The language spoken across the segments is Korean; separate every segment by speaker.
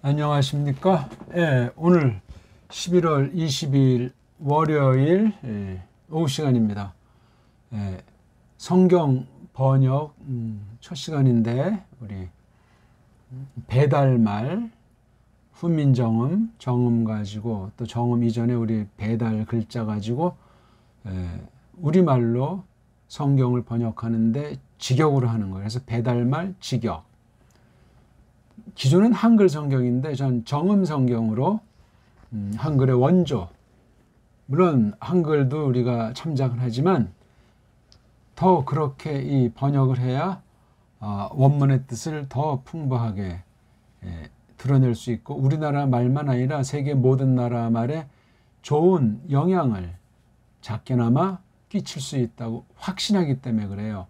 Speaker 1: 안녕하십니까? 예, 오늘 11월 22일 월요일 오후 시간입니다. 성경 번역 첫 시간인데 우리 배달말 훈민정음 정음 가지고 또 정음 이전에 우리 배달 글자 가지고 우리말로 성경을 번역하는데 직역으로 하는 거예요. 그래서 배달말 직역. 기존은 한글 성경인데 전 정음 성경으로 한글의 원조, 물론 한글도 우리가 참작을 하지만 더 그렇게 이 번역을 해야 원문의 뜻을 더 풍부하게 드러낼 수 있고 우리나라 말만 아니라 세계 모든 나라 말에 좋은 영향을 작게나마 끼칠 수 있다고 확신하기 때문에 그래요.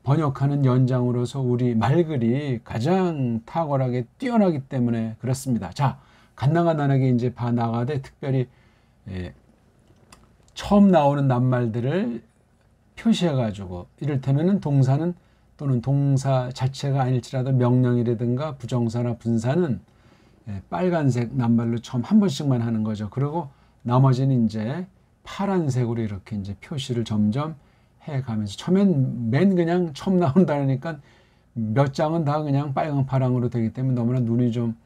Speaker 1: 번역하는 연장으로서 우리 말글이 가장 탁월하게 뛰어나기 때문에 그렇습니다. 자, 간당간당하게 이제 봐 나가되 특별히 처음 나오는 낱말들을 표시해가지고 이를테면은 동사는 또는 동사 자체가 아닐지라도 명령이라든가 부정사나 분사는 빨간색 낱말로 처음 한 번씩만 하는 거죠. 그리고 나머지는 이제 파란색으로 이렇게 이제 표시를 점점 해가면서 처음엔 맨 그냥 처음 나온다니까 몇 장은 다 그냥 빨강 파랑으로 되기 때문에 너무나 눈이 좀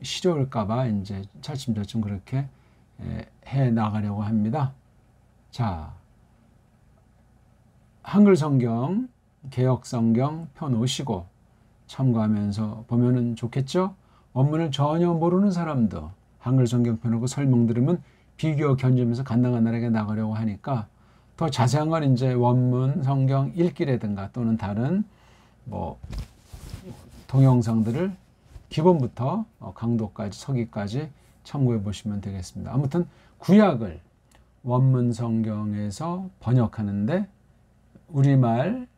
Speaker 1: 시려울까봐 이제 차츰차츰 그렇게 해 나가려고 합니다. 자, 한글 성경, 개역 성경 펴놓으시고 참고하면서 보면은 좋겠죠? 원문을 전혀 모르는 사람도 한글 성경 펴놓고 설명 들으면 비교 견주면서 간당간당하게 나가려고 하니까 더 자세한 건 이제 원문 성경 읽기라든가 또는 다른 뭐 동영상들을 기본부터 강도까지 서기까지 참고해 보시면 되겠습니다. 아무튼 구약을 원문 성경에서 번역하는데 우리말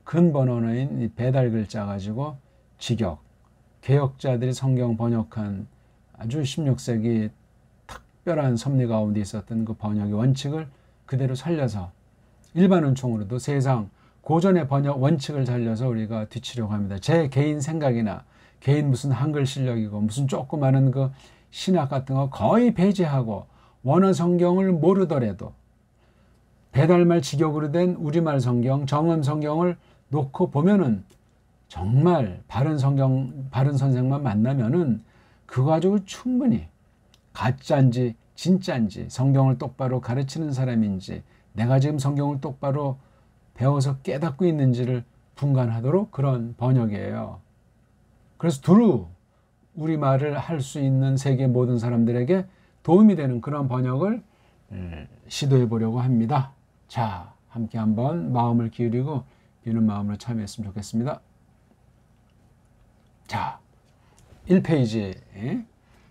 Speaker 1: 근본 언어인 배달 글자 가지고 직역, 개역자들이 성경 번역한 아주 16세기 특별한 섭리 가운데 있었던 그 번역의 원칙을 그대로 살려서 일반 은총으로도 세상 고전의 번역 원칙을 살려서 우리가 뒤치려고 합니다. 제 개인 생각이나 개인 무슨 한글 실력이고 무슨 조그마한 그 신학 같은 거 거의 배제하고 원어 성경을 모르더라도 배달말 직역으로 된 우리말 성경, 정음 성경을 놓고 보면은 정말 바른 성경, 바른 선생만 만나면은 그거 가지고 충분히 가짜인지 진짜인지 성경을 똑바로 가르치는 사람인지 내가 지금 성경을 똑바로 배워서 깨닫고 있는지를 분간하도록 그런 번역이에요. 그래서 두루 우리말을 할 수 있는 세계 모든 사람들에게 도움이 되는 그런 번역을 시도해 보려고 합니다. 자, 함께 한번 마음을 기울이고 비는 마음으로 참여했으면 좋겠습니다. 자, 1페이지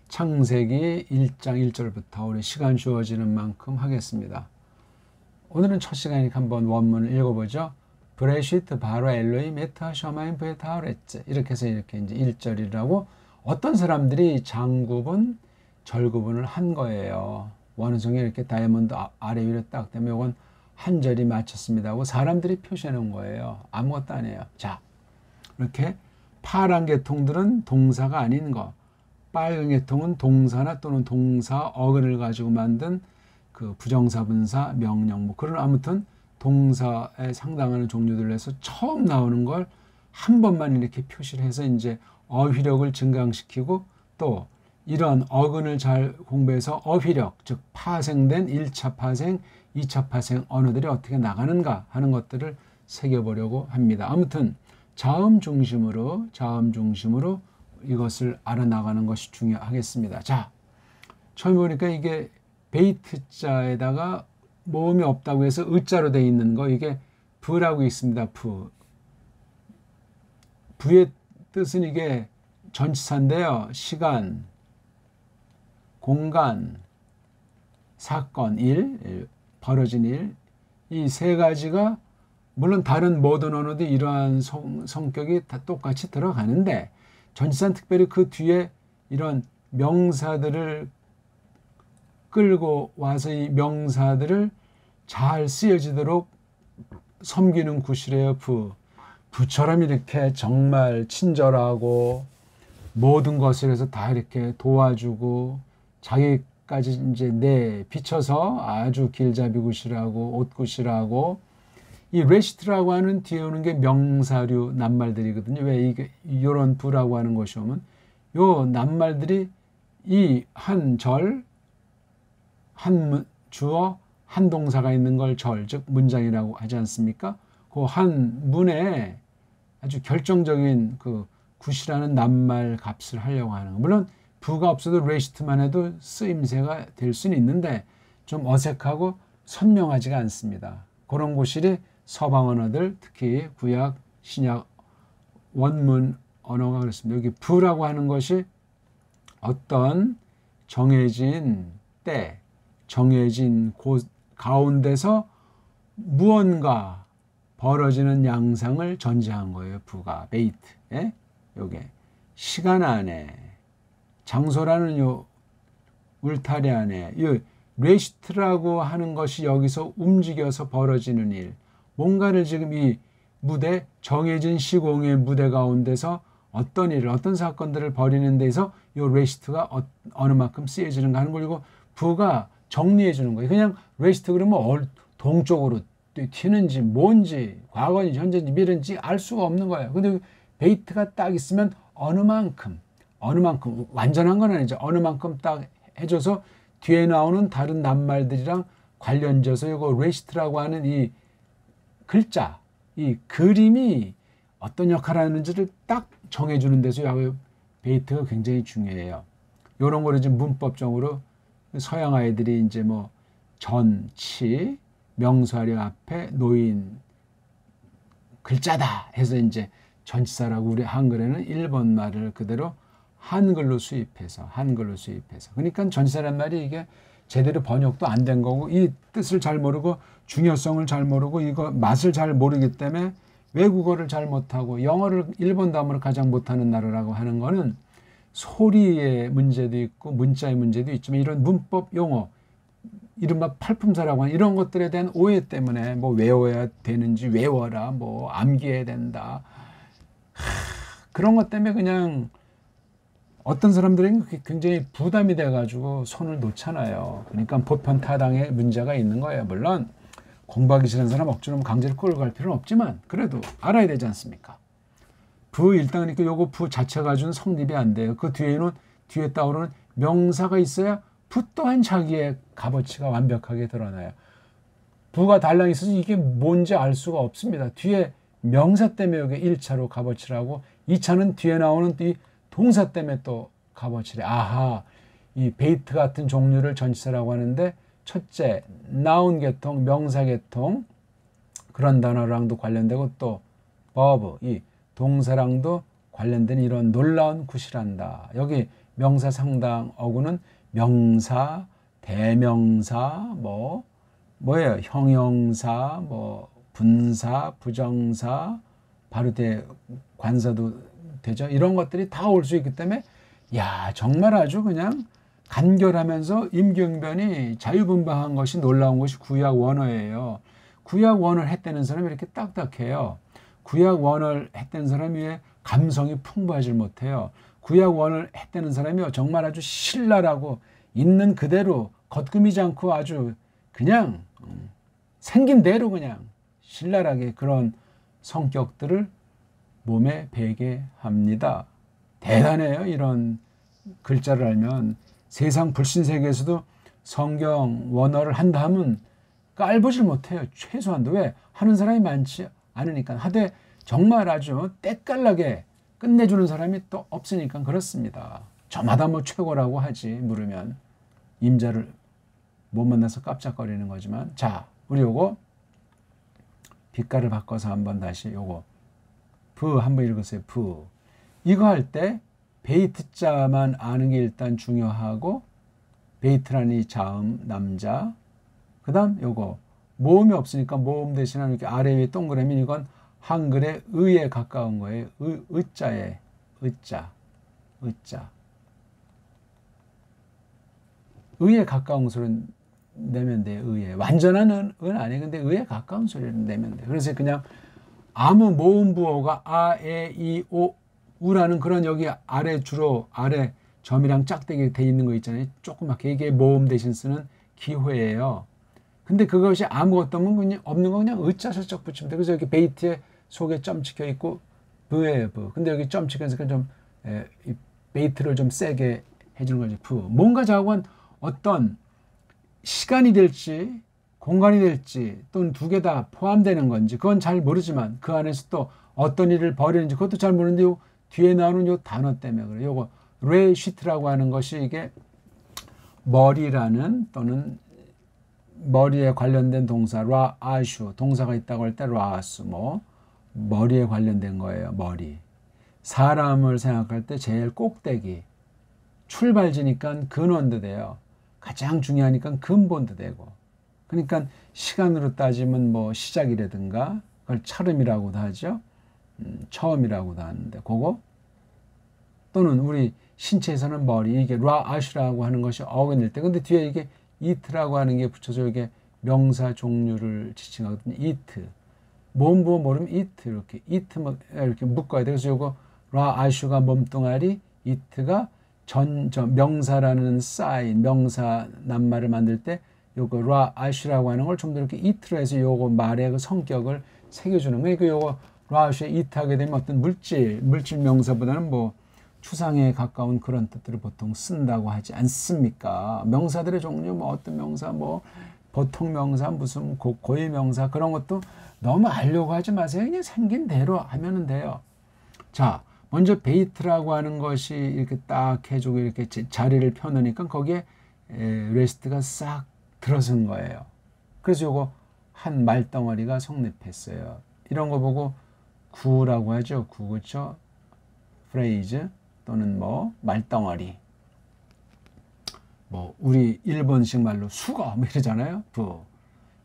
Speaker 1: 창세기 1장 1절부터 우리 시간 주어지는 만큼 하겠습니다. 오늘은 첫 시간이니까 한번 원문을 읽어보죠. 브레시트 바로 엘로임 에타 셔마임 베타오레츠 이렇게 해서 이렇게 이제 1절이라고 어떤 사람들이 장구분, 절구분을 한 거예요. 원어성에 이렇게 다이아몬드 아래 위로 딱 되면 이건 한 절이 맞췄습니다 하고 사람들이 표시해 놓은 거예요. 아무것도 아니에요. 자, 이렇게 파란 계통들은 동사가 아닌 거, 빨간 계통은 동사나 또는 동사 어근을 가지고 만든 그 부정사, 분사, 명령 뭐 그런 아무튼 동사에 상당한 종류들을 해서 처음 나오는 걸 한 번만 이렇게 표시를 해서 이제 어휘력을 증강시키고 또 이런 어근을 잘 공부해서 어휘력, 즉 파생된 1차 파생, 2차 파생 언어들이 어떻게 나가는가 하는 것들을 새겨보려고 합니다. 아무튼 자음 중심으로 이것을 알아나가는 것이 중요하겠습니다. 자, 처음 보니까 이게 베이트자에다가 모음이 없다고 해서 의자로 되어 있는 거 이게 부라고 있습니다. 부의 뜻은 이게 전치사인데요. 시간, 공간, 사건, 일, 벌어진 일, 이 세 가지가 물론 다른 모든 언어도 이러한 성격이 다 똑같이 들어가는데 전치사는 특별히 그 뒤에 이런 명사들을 끌고 와서 이 명사들을 잘 쓰여지도록 섬기는 구실이에요. 부처럼 이렇게 정말 친절하고 모든 것을 해서 다 이렇게 도와주고 자기까지 이제 비춰서 아주 길잡이 굿이라고 옷굿이라고 이 레시트라고 하는 뒤에 오는 게 명사류 낱말들이거든요. 왜 이게 이런 부라고 하는 것이 오면 요 낱말들이 이 한 절, 한 주어, 한 동사가 있는 걸 절, 즉 문장이라고 하지 않습니까? 그 한 문에 아주 결정적인 그 굿이라는 낱말 값을 하려고 하는 거. 물론 부가 없어도 레시트만 해도 쓰임새가 될 수는 있는데 좀 어색하고 선명하지가 않습니다. 그런 곳이 서방 언어들, 특히 구약, 신약, 원문 언어가 그렇습니다. 여기 부라고 하는 것이 어떤 정해진 때, 정해진 곳 가운데서 무언가 벌어지는 양상을 전제한 거예요. 부가, 베이트. 예? 요게 시간 안에, 장소라는 요 울타리 안에, 이 레시트라고 하는 것이 여기서 움직여서 벌어지는 일, 뭔가를 지금 이 무대, 정해진 시공의 무대 가운데서 어떤 일을, 어떤 사건들을 벌이는 데서 이 레시트가 어느 만큼 쓰여지는가 하는 걸 이거 부가 정리해 주는 거예요. 그냥 레시트 그러면 동쪽으로 튀는지 뭔지 과거인지 현재인지 미래인지 알 수가 없는 거예요. 근데 베이트가 딱 있으면 어느 만큼 완전한 건 아니죠. 어느 만큼 딱 해줘서 뒤에 나오는 다른 낱말들이랑 관련져서 이거 레시트라고 하는 이 글자, 이 그림이 어떤 역할을 하는지를 딱 정해주는 데서 베이트가 굉장히 중요해요. 이런 거를 지금 문법적으로 서양 아이들이 이제 뭐 전, 치, 명사류 앞에 놓인 글자다 해서 이제 전치사라고 우리 한글에는 일본 말을 그대로 한글로 수입해서 그러니까 전치사란 말이 이게 제대로 번역도 안 된 거고 이 뜻을 잘 모르고 중요성을 잘 모르고 이거 맛을 잘 모르기 때문에 외국어를 잘 못하고 영어를 일본 다음으로 가장 못하는 나라라고 하는 거는 소리의 문제도 있고 문자의 문제도 있지만 이런 문법 용어 이른바 팔품사라고 하는 이런 것들에 대한 오해 때문에 뭐 외워야 되는지 외워라 뭐 암기해야 된다 그런 것 때문에 그냥 어떤 사람들에게 굉장히 부담이 돼가지고 손을 놓잖아요. 그러니까 보편 타당의 문제가 있는 거예요. 물론 공부하기 싫은 사람 억지로 강제로 끌고 갈 필요는 없지만 그래도 알아야 되지 않습니까? 부 일단 그러니까 요거 부 자체가 준 성립이 안 돼요. 그 뒤에는 뒤에 따오르는 명사가 있어야 부 또한 자기의 값어치가 완벽하게 드러나요. 부가 달랑 있어서 이게 뭔지 알 수가 없습니다. 뒤에 명사 때문에 여기 1차로 값어치라고 2차는 뒤에 나오는 이 동사 때문에 또 값어치래. 아하, 이 베이트 같은 종류를 전치사라고 하는데 첫째, 나운 계통, 명사 계통 그런 단어랑도 관련되고 또 버브, 이 동사랑도 관련된 이런 놀라운 굿이란다. 여기 명사 상당 어구는 명사, 대명사, 뭐예요? 형용사, 분사, 부정사, 바로 뒤에 관사도 되죠. 이런 것들이 다 올 수 있기 때문에 야 정말 아주 그냥 간결하면서 임경변이 자유분방한 것이 놀라운 것이 구약 원어예요. 구약 원어를 했다는 사람이 이렇게 딱딱해요. 구약 원어를 했다는 사람이 왜 감성이 풍부하지 못해요. 구약 원어를 했다는 사람이 정말 아주 신랄하고 있는 그대로 겉꾸미지 않고 아주 그냥 생긴 대로 그냥 신랄하게 그런 성격들을 몸에 배게 합니다. 대단해요. 이런 글자를 알면 세상 불신세계에서도 성경 원어를 한다 하면 깔보질 못해요. 최소한도. 왜? 하는 사람이 많지 않으니까. 하되 정말 아주 때깔나게 끝내주는 사람이 또 없으니까 그렇습니다. 저마다 뭐 최고라고 하지 물으면 임자를 못 만나서 깜짝거리는 거지만 자 우리 요거 빛깔을 바꿔서 한번 다시 요거 부 한번 읽으세요. 부 이거 할 때 베이트자만 아는 게 일단 중요하고 베이트라는 이 자음 남자 그 다음 요거 모음이 없으니까 모음 대신에 이렇게 아래 위에 동그라미 이건 한글의 의에 가까운 거예요. 의자에 의자 의에 가까운 소리를 내면 돼요. 의에 완전한 은 아니에요. 근데 의에 가까운 소리를 내면 돼요. 그래서 그냥 아무 모음 부호가 아, 에, 이, 오 우라는 그런 여기 아래 주로 아래 점이랑 짝대기 돼 있는 거 있잖아요. 조그맣게 이게 모음 대신 쓰는 기호예요. 근데 그것이 아무것도 없는 거 그냥 으짜 슬쩍 붙이면 돼. 그래서 여기 베이트에 속에 점 찍혀 있고 브예요, 브. 근데 여기 점 찍혀 있으니까 좀 이 베이트를 좀 세게 해주는 거죠. 브. 뭔가 자국은 어떤 시간이 될지 공간이 될지 또는 두 개 다 포함되는 건지 그건 잘 모르지만 그 안에서 또 어떤 일을 벌이는지 그것도 잘 모르는데 요 뒤에 나오는 요 단어 때문에 그래요. 요거 레시트라고 하는 것이 이게 머리라는 또는 머리에 관련된 동사 라아슈 동사가 있다고 할 때 라스 뭐 머리에 관련된 거예요. 머리. 사람을 생각할 때 제일 꼭대기 출발지니까 근원도 돼요. 가장 중요하니까 근본도 되고. 그러니까 시간으로 따지면 뭐 시작이라든가 그걸 처음이라고도 하죠. 처음이라고도 하는데 그거 또는 우리 신체에서는 머리 이게 라아슈라고 하는 것이 어긋낼 때 근데 뒤에 이게 이트라고 하는 게 붙여서 이게 명사 종류를 지칭하거든요. 이트. 몸부어 모르면 이트 이렇게 이트 이렇게 묶어야 돼. 그래서 요거 라아슈가 몸뚱아리 이트가 명사라는 사인 명사 낱말을 만들 때 요거 라아슈라고 하는 걸 좀 더 이렇게 이트로 해서 요거 말의 그 성격을 새겨주는 거예요. 그러니까 요거 라아슈에 이트하게 되면 어떤 물질 명사보다는 뭐 추상에 가까운 그런 뜻들을 보통 쓴다고 하지 않습니까? 명사들의 종류 뭐 어떤 명사 뭐 보통 명사 무슨 고유 명사 그런 것도 너무 알려고 하지 마세요. 그냥 생긴 대로 하면은 돼요. 자, 먼저 베이트라고 하는 것이 이렇게 딱 해주고 이렇게 자리를 펴놓으니까 거기에 레스트가 싹 들어선 거예요. 그래서 요거 한 말덩어리가 성립했어요. 이런 거 보고 구라고 하죠. 구, 그렇죠? 프레이즈 또는 뭐 말덩어리. 뭐 우리 일본식 말로 수거 뭐 이러잖아요. 부.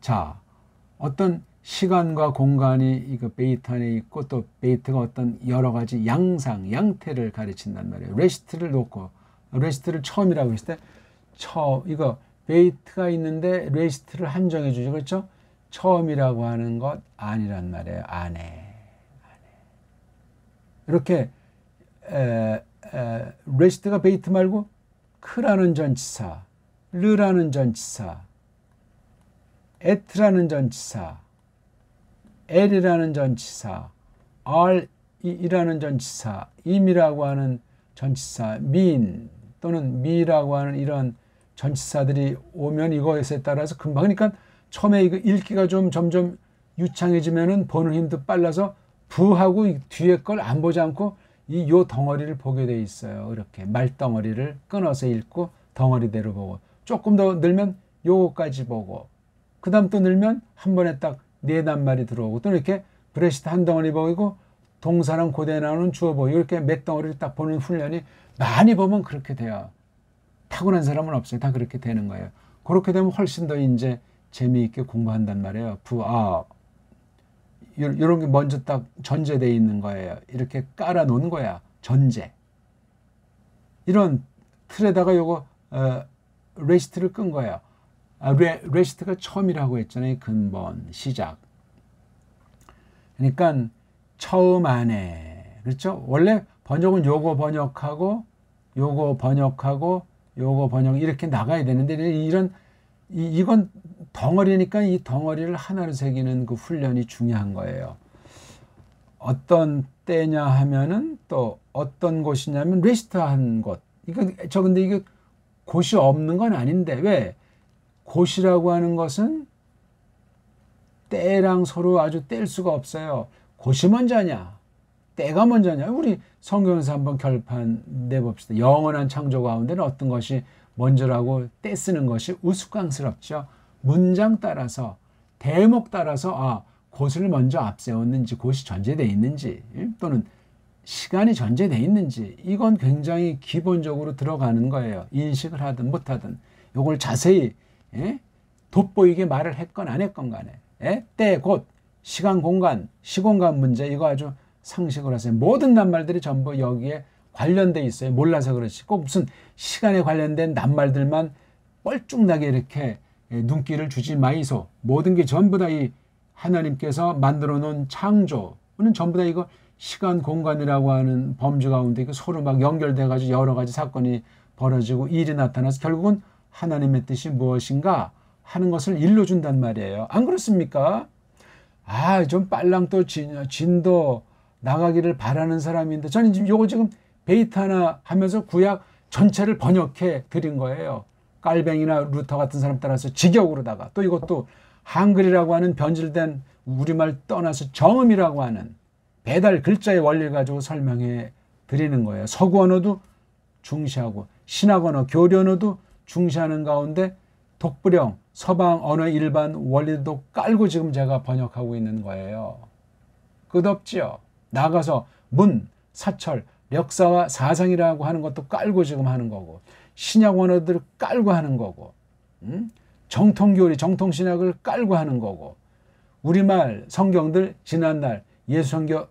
Speaker 1: 자, 어떤 시간과 공간이 이거 베이트 안에 있고 또 베이트가 어떤 여러 가지 양태를 가르친단 말이에요. 레시트를 놓고 레시트를 처음이라고 했을 때 이거 베이트가 있는데 레시트를 한정해 주죠. 그렇죠? 처음이라고 하는 것 아니란 말이에요. 안에. 이렇게 레시트가 베이트 말고 크라는 전치사, 르라는 전치사, 에트라는 전치사, 엘이라는 전치사, 알이라는 전치사, 임이라고 하는 전치사, 민 또는 미라고 하는 이런 전치사들이 오면 이것에 따라서 금방 그러니까 처음에 이거 읽기가 좀 점점 유창해지면은 보는 힘도 빨라서 부하고 뒤에 걸 안 보지 않고 요 덩어리를 보게 돼 있어요. 이렇게 말덩어리를 끊어서 읽고 덩어리대로 보고 조금 더 늘면 요거까지 보고 그 다음 또 늘면 한 번에 딱 네 낱말이 들어오고 또 이렇게 브레시트 한 덩어리 보이고 동사랑 고대에 나오는 주어 보이고 이렇게 몇 덩어리를 딱 보는 훈련이 많이 보면 그렇게 돼요. 타고난 사람은 없어요. 다 그렇게 되는 거예요. 그렇게 되면 훨씬 더 이제 재미있게 공부한단 말이에요. 이런 게 먼저 딱 전제되어 있는 거예요. 이렇게 깔아 놓은 거야. 전제. 이런 틀에다가 요거 레시트를 끈 거예요. 레시트가 처음이라고 했잖아요. 근본, 시작. 그러니까 처음 안에. 그렇죠? 원래 번역은 요거 번역하고 요거 번역하고 요거 번역 이렇게 나가야 되는데 이건 덩어리니까 이 덩어리를 하나로 새기는 그 훈련이 중요한 거예요. 어떤 때냐 하면은 또 어떤 곳이냐면 레시트한 곳. 근데 이거 곳이 없는 건 아닌데 왜? 곳이라고 하는 것은 때랑 서로 아주 뗄 수가 없어요. 곳이 먼저냐? 때가 먼저냐? 우리 성경에서 한번 결판 내봅시다. 영원한 창조 가운데는 어떤 것이 먼저라고 때 쓰는 것이 우스꽝스럽죠. 문장 따라서 대목 따라서 곳을 먼저 앞세웠는지 곳이 전제되어 있는지 또는 시간이 전제되어 있는지 이건 굉장히 기본적으로 들어가는 거예요. 인식을 하든 못하든 이걸 자세히 돋보이게 말을 했건 안 했건 간에 때, 곳, 시간, 공간, 시공간 문제 이거 아주 상식으로 하세요. 모든 낱말들이 전부 여기에 관련돼 있어요. 몰라서 그렇지. 꼭 무슨 시간에 관련된 낱말들만 뻘쭉나게 이렇게 눈길을 주지 마이소. 모든 게 전부 다 이 하나님께서 만들어 놓은 창조는 전부 다 이거 시간 공간이라고 하는 범주 가운데 서로 막 연결돼 가지고 여러 가지 사건이 벌어지고 일이 나타나서 결국은 하나님의 뜻이 무엇인가 하는 것을 일러준단 말이에요. 안 그렇습니까? 좀 빨랑 또 진도 나가기를 바라는 사람인데 저는 지금 베이타나 하면서 구약 전체를 번역해 드린 거예요. 깔뱅이나 루터 같은 사람 따라서 직역으로다가 또 이것도 한글이라고 하는 변질된 우리말 떠나서 정음이라고 하는 배달 글자의 원리를 가지고 설명해 드리는 거예요. 서구 언어도 중시하고 신학 언어, 교리 언어도 중시하는 가운데 독불형, 서방 언어의 일반 원리도 깔고 지금 제가 번역하고 있는 거예요. 끝없지요. 나가서 문, 사철, 역사와 사상이라고 하는 것도 깔고 지금 하는 거고 신약 언어들을 깔고 하는 거고 정통교리, 정통신학을 깔고 하는 거고 우리말 성경들 지난날 예수성경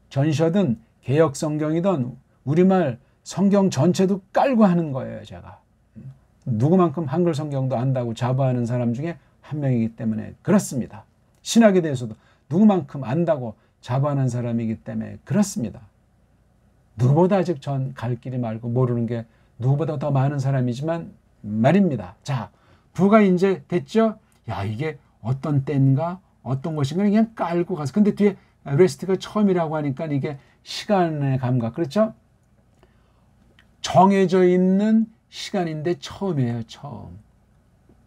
Speaker 1: 전시하든 개혁성경이든 우리말 성경 전체도 깔고 하는 거예요. 제가 누구만큼 한글 성경도 안다고 자부하는 사람 중에 한 명이기 때문에 그렇습니다. 신학에 대해서도 누구만큼 안다고 자부하는 사람이기 때문에 그렇습니다. 누구보다 아직 전 갈 길이 말고 모르는 게 누구보다 더 많은 사람이지만 말입니다. 자, 부가 이제 됐죠? 이게 어떤 때인가 어떤 것인가 그냥 깔고 가서 근데 뒤에 레스트가 처음이라고 하니까 이게 시간의 감각 그렇죠? 정해져 있는 시간인데 처음이에요. 처음.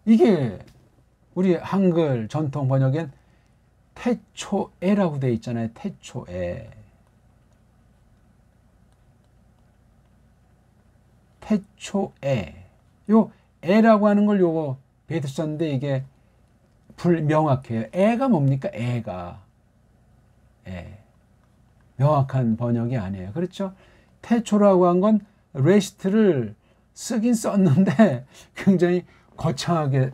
Speaker 1: 이게 우리 한글 전통 번역엔 태초에라고 되어 있잖아요. 태초에. 태초에. 요 에라고 하는 걸 요거 베이트 썼는데 이게 불명확해요. 에가 뭡니까? 에가. 에. 명확한 번역이 아니에요. 그렇죠? 태초라고 한 건 레시트를 쓰긴 썼는데 굉장히 거창하게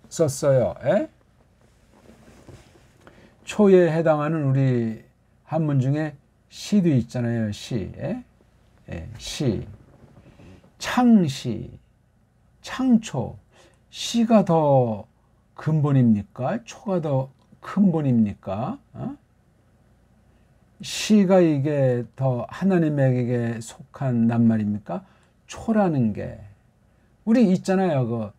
Speaker 1: 썼어요. 에? 초에 해당하는 우리 한문 중에 시도 있잖아요. 시. 시. 창시. 창초. 시가 더 근본입니까? 초가 더 근본입니까? 시가 이게 더 하나님에게 속한 낱말입니까? 초라는 게 우리 있잖아요. 그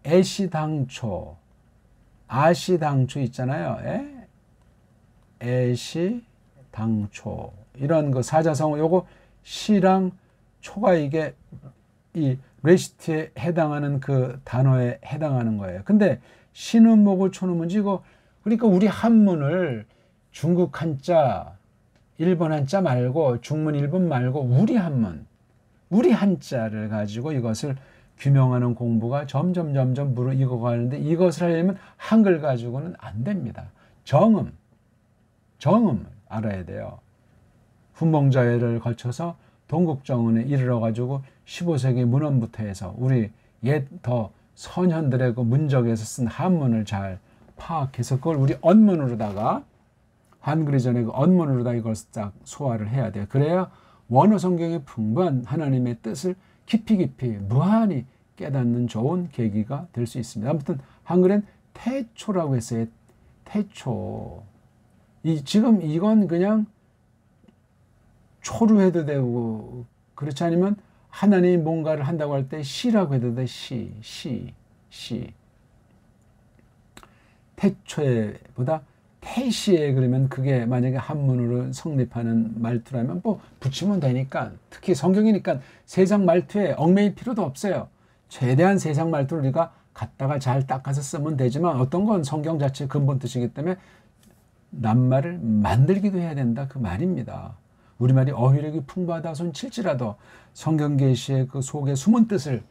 Speaker 1: 애시당초, 아시당초 있잖아요. 애시당초 이런 그 사자성어 요거 시랑 초가 이게 이 레시트에 해당하는 그 단어에 해당하는 거예요. 근데 시는 뭐고 초는 뭔지 이거 그러니까 우리 한문을 중국 한자, 일본 한자 말고 중문 일본 말고 우리 한문, 우리 한자를 가지고 이것을 규명하는 공부가 점점 무르익어가는데 이것을 하려면 한글 가지고는 안 됩니다. 정음 알아야 돼요. 훈몽자회를 거쳐서 동국정은에 이르러 가지고 15세기 문헌부터 해서 우리 옛 더 선현들의 그 문적에서 쓴 한문을 잘 파악해서 그걸 우리 언문으로다가 한글 이전에 그 언문으로다 이걸 딱 소화를 해야 돼요. 그래야 원어 성경의 풍부한 하나님의 뜻을 깊이 무한히 깨닫는 좋은 계기가 될 수 있습니다. 아무튼 한글엔 태초라고 했어요. 태초. 지금 이건 그냥 초로 해도 되고 그렇지 않으면 하나님이 뭔가를 한다고 할 때 시라고 해도 돼. 시. 태초에보다 태시에 그러면 그게 만약에 한문으로 성립하는 말투라면 뭐 붙이면 되니까 특히 성경이니까 세상 말투에 얽매일 필요도 없어요. 최대한 세상 말투를 우리가 갖다가 잘 닦아서 쓰면 되지만 어떤 건 성경 자체 근본 뜻이기 때문에 낱말을 만들기도 해야 된다 그 말입니다. 우리말이 어휘력이 풍부하다 손 칠지라도 성경 계시의 그 속에 숨은 뜻을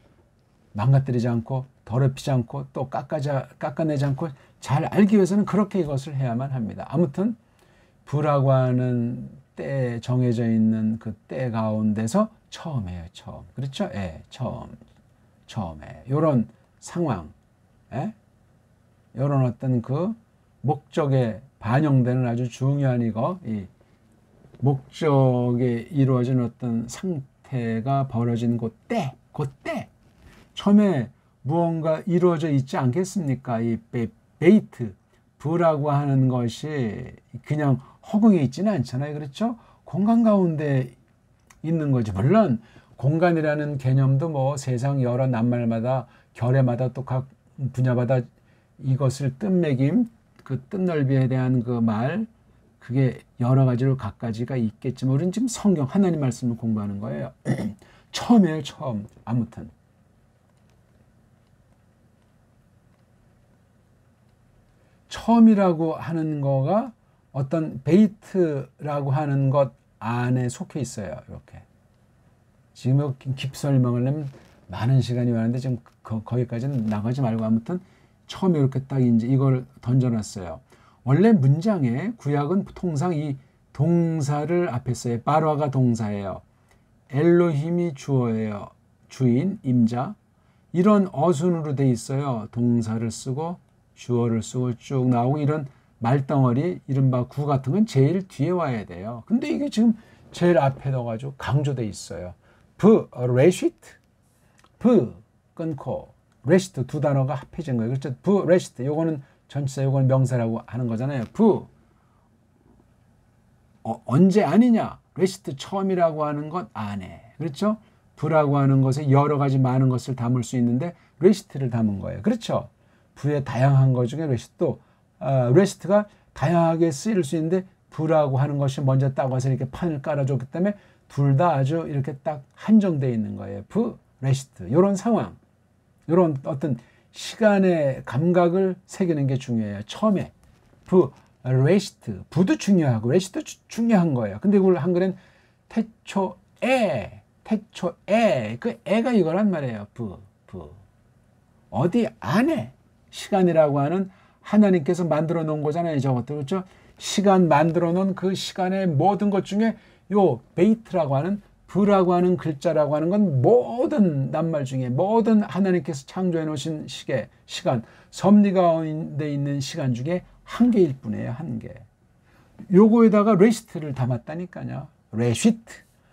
Speaker 1: 망가뜨리지 않고 더럽히지 않고 또 깎아내지 않고 잘 알기 위해서는 그렇게 이것을 해야만 합니다. 아무튼 부라고 하는 때에 정해져 있는 그 때 가운데서 처음이에요. 처음. 그렇죠? 처음에 이런 상황, 이런 어떤 그 목적에 반영되는 아주 중요한 이거, 이 목적에 이루어진 어떤 상태가 벌어진 그때 처음에 무언가 이루어져 있지 않겠습니까? 이 베이트, 부라고 하는 것이 그냥 허공에 있지는 않잖아요. 그렇죠? 공간 가운데 있는 거죠. 물론 공간이라는 개념도 뭐 세상 여러 낱말마다 결에마다 또 각 분야마다 이것을 뜻매김, 그 뜻넓이에 대한 그 말, 그게 여러 가지로 각가지가 있겠지만 우리는 지금 성경 하나님 말씀을 공부하는 거예요. 처음이에요, 처음. 아무튼 처음이라고 하는 거가 어떤 베이트라고 하는 것 안에 속해 있어요. 이렇게. 지금 깊설명을 하면 많은 시간이 많은데 지금 거기까지는 나가지 말고 아무튼 처음에 이렇게 딱 이제 이걸 던져놨어요. 원래 문장에 구약은 통상 이 동사를 앞에 써요. 바라가 동사예요. 엘로힘이 주어예요. 주인, 임자. 이런 어순으로 돼 있어요. 동사를 쓰고 주어를 쓰고 쭉 나오고 이런 말덩어리 이른바 구 같은 건 제일 뒤에 와야 돼요. 근데 이게 지금 제일 앞에 넣어가지고 강조돼 있어요. 레시트, 끊고 레시트 두 단어가 합해진 거예요. 그렇죠? 레시트 요거는 전치사 요거는 명사라고 하는 거잖아요. 언제 아니냐? 레시트 처음이라고 하는 것 안에. 그렇죠? 부라고 하는 것에 여러 가지 많은 것을 담을 수 있는데 레시트를 담은 거예요. 그렇죠? 부의 다양한 것 중에 레시트도 레시트가 다양하게 쓰일 수 있는데 부라고 하는 것이 먼저 딱 와서 이렇게 판을 깔아줬기 때문에 둘 다 아주 이렇게 딱 한정되어 있는 거예요. 레시트 이런 상황, 이런 어떤 시간의 감각을 새기는 게 중요해요. 처음에 레시트, 부도 중요하고 레시트도 중요한 거예요. 근데 이걸 한글엔 태초에 그 애가 이거란 말이에요. 어디 안에 시간이라고 하는 하나님께서 만들어 놓은 거잖아요. 저것도 그렇죠? 시간 만들어 놓은 그 시간의 모든 것 중에 요 베이트라고 하는 부라고 하는 글자라고 하는 건 모든 낱말 중에 모든 하나님께서 창조해 놓으신 시간 섭리 가운데 있는 시간 중에 한 개일 뿐이에요. 한 개. 요거에다가 레시트를 담았다니까요. 레시트.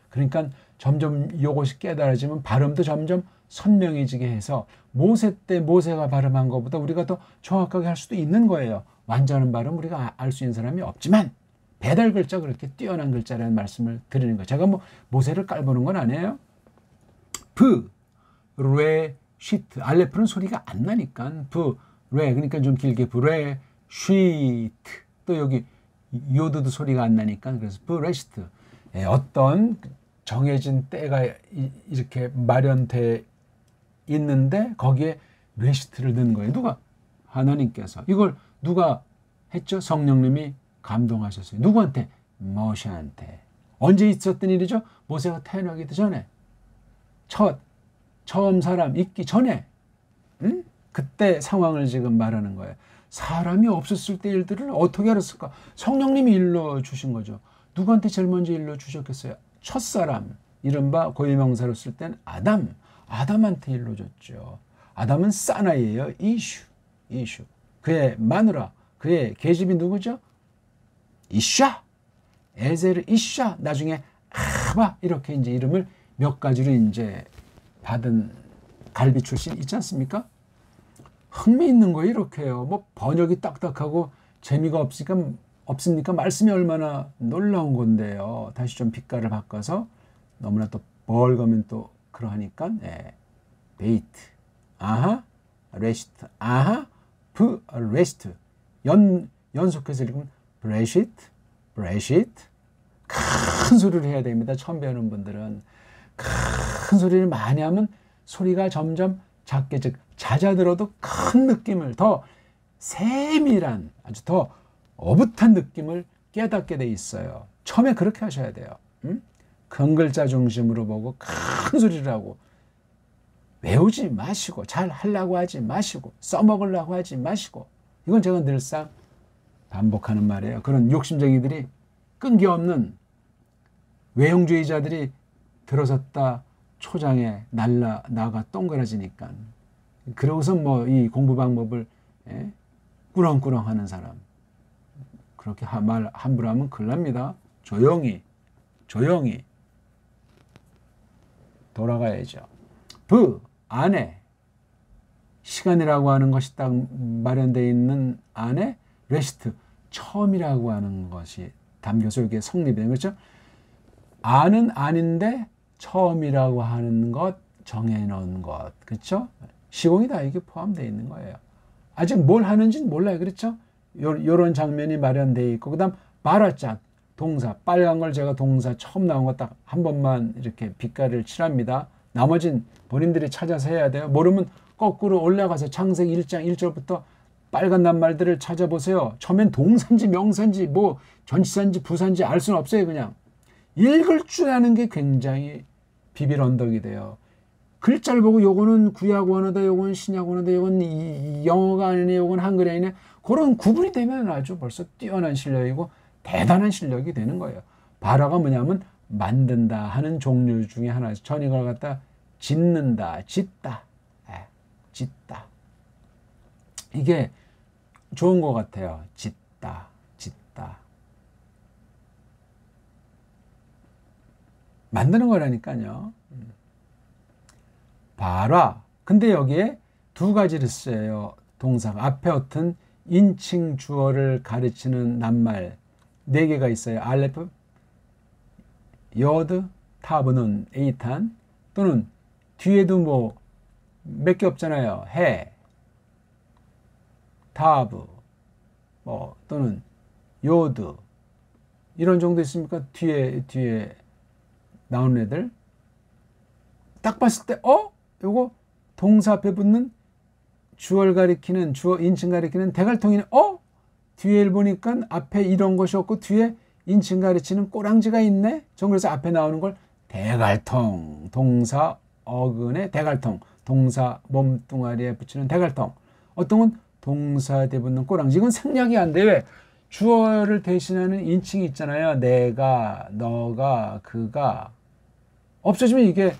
Speaker 1: 그러니까 점점 요것이 깨달아지면 발음도 점점 선명해지게 해서 모세 때 모세가 발음한 것보다 우리가 더 정확하게 할 수도 있는 거예요. 완전한 발음 우리가 알 수 있는 사람이 없지만 배달 글자 그렇게 뛰어난 글자라는 말씀을 드리는 거예요. 제가 뭐 모세를 깔보는 건 아니에요. 레시트 알레프는 소리가 안 나니까 그러니까 좀 길게 레시트 또 여기 요드도 소리가 안 나니까 그래서 레시트 어떤 정해진 때가 이렇게 마련돼 있는데 거기에 레시트를 넣은 거예요. 누가? 하나님께서. 이걸 누가 했죠? 성령님이 감동하셨어요. 누구한테? 모세한테. 언제 있었던 일이죠? 모세가 태어나기도 전에. 처음 사람 있기 전에. 응? 그때 상황을 지금 말하는 거예요. 사람이 없었을 때 일들을 어떻게 알았을까? 성령님이 일러주신 거죠. 누구한테 제일 먼저 일러주셨겠어요? 첫사람. 이른바 고유명사로 쓸 땐 아담한테 일러줬죠. 아담은 사나이예요. 이슈. 그의 마누라, 그의 계집이 누구죠? 이샤. 에제르 이샤. 나중에 아바 이렇게 이제 이름을 몇 가지로 이제 받은 갈비 출신 있지 않습니까? 흥미있는 거예요. 이렇게요. 뭐 번역이 딱딱하고 재미가 없습니까? 말씀이 얼마나 놀라운 건데요. 다시 좀 빛깔을 바꿔서 너무나 또 벌거면 또 그러하니까 베이트, 레시트, 레시트 연속해서 읽으면 브레시트 큰 소리를 해야 됩니다. 처음 배우는 분들은 큰 소리를 많이 하면 소리가 점점 작게 즉 잦아들어도 큰 느낌을 더 세밀한 아주 더 어붓한 느낌을 깨닫게 돼 있어요. 처음에 그렇게 하셔야 돼요. 큰 글자 중심으로 보고 큰 소리를 하고 외우지 마시고 잘 하려고 하지 마시고 써먹으려고 하지 마시고 이건 제가 늘상 반복하는 말이에요. 그런 욕심쟁이들이 끈기 없는 외형주의자들이 들어섰다 초장에 나가 동그라지니까 그러고서 뭐 이 공부 방법을 꾸렁꾸렁 하는 사람 그렇게 말 함부로 하면 큰일 납니다. 조용히 돌아가야죠. 안에 시간이라고 하는 것이 딱 마련되어 있는 안에 레시트, 처음이라고 하는 것이 담겨서 이게 성립이 된 거죠. 아는 아닌데 처음이라고 하는 것, 정해놓은 것, 그렇죠? 시공이 다 이게 포함되어 있는 거예요. 아직 뭘 하는지는 몰라요, 그렇죠? 요런 장면이 마련되어 있고, 그 다음 바라짝, 동사, 빨간 걸 제가 동사 처음 나온 거 딱 한 번만 이렇게 빛깔을 칠합니다. 나머진 본인들이 찾아서 해야 돼요. 모르면 거꾸로 올라가서 창세기 1장 1절부터 빨간 낱말들을 찾아보세요. 처음엔 동사인지 명사인지 뭐 전치사인지 부사인지 알 수는 없어요. 그냥 읽을 줄 아는 게 굉장히 비빌 언덕이 돼요. 글자를 보고 요거는 구약 원어다, 요건 신약 원어다, 요건 영어가 아니네, 요건 한글이 아니네, 그런 구분이 되면 아주 벌써 뛰어난 실력이고 대단한 실력이 되는 거예요. 바라가 뭐냐면 만든다 하는 종류 중에 하나죠. 전 이걸 갖다 짓는다, 짓다, 짓다. 이게 좋은 것 같아요. 짓다, 짓다. 만드는 거라니까요. 바라. 근데 여기에 두 가지를 써요. 동사가. 앞에 어떤 인칭 주어를 가르치는 낱말 4개가 있어요. 알레프, 여드, 타브는 에이탄, 또는 뒤에도 뭐 몇 개 없잖아요. 해, 타브, 뭐 또는 요드, 이런 정도 있습니까? 뒤에 나오는 애들 딱 봤을 때 요거 동사 앞에 붙는 주어를 가리키는, 주어 인칭 가리키는 대갈통이네. 뒤에 보니까 앞에 이런 것이 없고 뒤에 인칭 가르치는 꼬랑지가 있네. 전 그래서 앞에 나오는 걸 대갈통, 동사 어근의 대갈통, 동사 몸뚱아리에 붙이는 대갈통. 어떤 건 동사 대붙는 꼬랑지. 이건 생략이 안 돼. 왜? 주어를 대신하는 인칭이 있잖아요. 내가, 너가, 그가. 없어지면 이게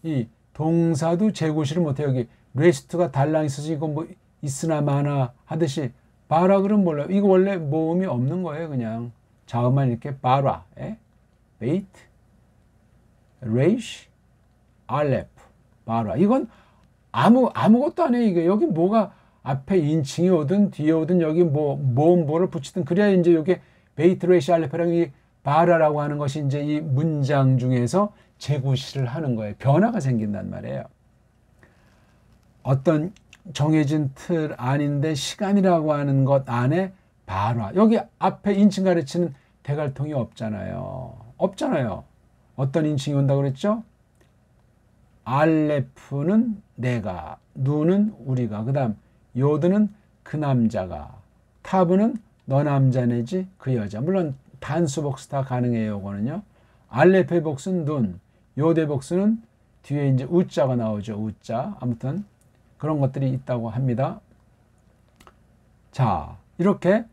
Speaker 1: 이 동사도 재구시를 못해요. 여기 레스트가 달랑 있어서 이거 뭐 있으나 마나 하듯이 바라 그러면 몰라요. 이거 원래 모음이 없는 거예요. 그냥 자음만 이렇게 바라, 베이트, 레이시, 알레프, 바라. 이건 아무것도 안 해요. 이게 여기 뭐가 앞에 인칭이 오든 뒤에 오든 여기 뭐 모음보를 붙이든 그래야 이제 이게 베이트, 레이시, 알레프랑 이 바라라고 하는 것이 이제 이 문장 중에서 재구시를 하는 거예요. 변화가 생긴단 말이에요. 어떤 정해진 틀 아닌데 시간이라고 하는 것 안에 바라. 여기 앞에 인칭 가르치는 대갈통이 없잖아요. 어떤 인칭이 온다고 그랬죠? 알레프는 내가, 누는 우리가, 그 다음 요드는 그 남자가, 타브는 너 남자 내지 그 여자. 물론 단수 복수 다 가능해요. 이거는요. 알레프의 복수는 눈, 요드의 복수는 뒤에 이제 우자가 나오죠. 우자. 아무튼 그런 것들이 있다고 합니다. 자, 이렇게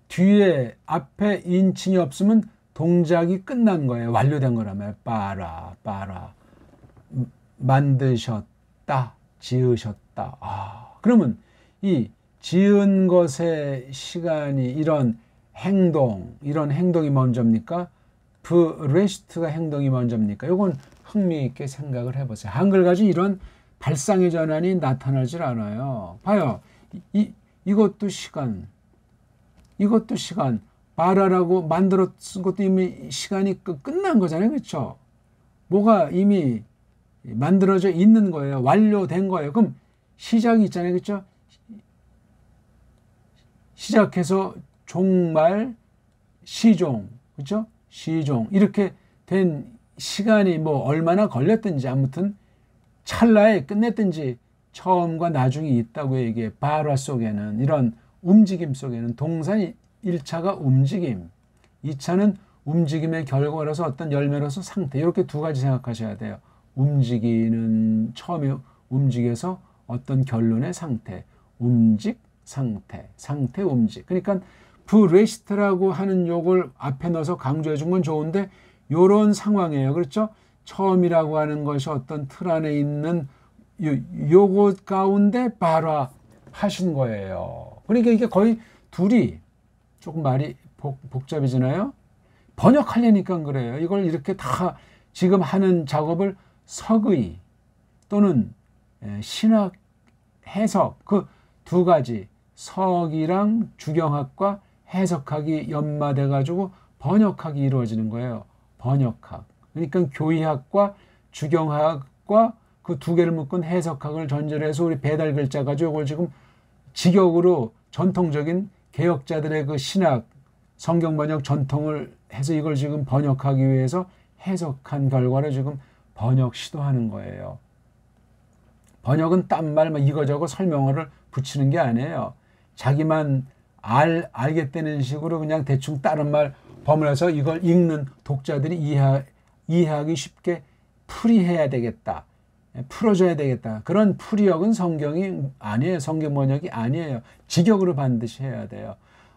Speaker 1: 뒤에 앞에 인칭이 없으면 동작이 끝난 거예요. 완료된 거라면 빠라, 만드셨다, 지으셨다. 그러면 이 지은 것의 시간이 이런 행동이 먼저입니까? 브레시트가 행동이 먼저입니까? 이건 흥미있게 생각을 해보세요. 한글 가지고 이런 발상의 전환이 나타나질 않아요. 봐요. 이것도 시간. 바라라고 만들었은 것도 이미 시간이 끝난 거잖아요. 그렇죠? 뭐가 이미 만들어져 있는 거예요. 완료된 거예요. 그럼 시작이 있잖아요. 그렇죠? 시작해서 종말, 시종. 그렇죠? 시종. 이렇게 된 시간이 뭐 얼마나 걸렸든지 아무튼 찰나에 끝냈든지 처음과 나중이 있다고요. 이게 바라 속에는, 이런 움직임 속에는 동사 1차가 움직임, 2차는 움직임의 결과로서 어떤 열매로서 상태, 이렇게 두 가지 생각하셔야 돼요. 움직이는, 처음에 움직여서 어떤 결론의 상태, 상태, 움직. 그러니까 브레시트라고 하는 요걸 앞에 넣어서 강조해 준 건 좋은데 요런 상황이에요. 그렇죠? 처음이라고 하는 것이 어떤 틀 안에 있는 요것 가운데 바라 하신 거예요. 그러니까 이게 거의 둘이 조금 말이 복잡해지나요? 번역하려니까 그래요. 이걸 이렇게 다 지금 하는 작업을 석의 또는 신학 해석, 그 두 가지, 석이랑 주경학과 해석학이 연마돼 가지고 번역학이 이루어지는 거예요. 번역학. 그러니까 교의학과 주경학과 그 두 개를 묶은 해석학을 전제로 해서 우리 배달 글자 가지고 이걸 지금 직역으로 전통적인 개혁자들의 그 신학 성경 번역 전통을 해서 이걸 지금 번역하기 위해서 해석한 결과를 지금 번역 시도하는 거예요. 번역은 딴 말 이거저거 설명어를 붙이는 게 아니에요. 자기만 알겠다는 식으로 그냥 대충 다른 말 버무려서 이걸 읽는 독자들이 이해하기 쉽게 풀이해야 되겠다. 풀어줘야 되겠다. 그런 풀이역은 성경이 아니에요. 성경 번역이 아니에요. 직역으로 반드시 해야 돼요.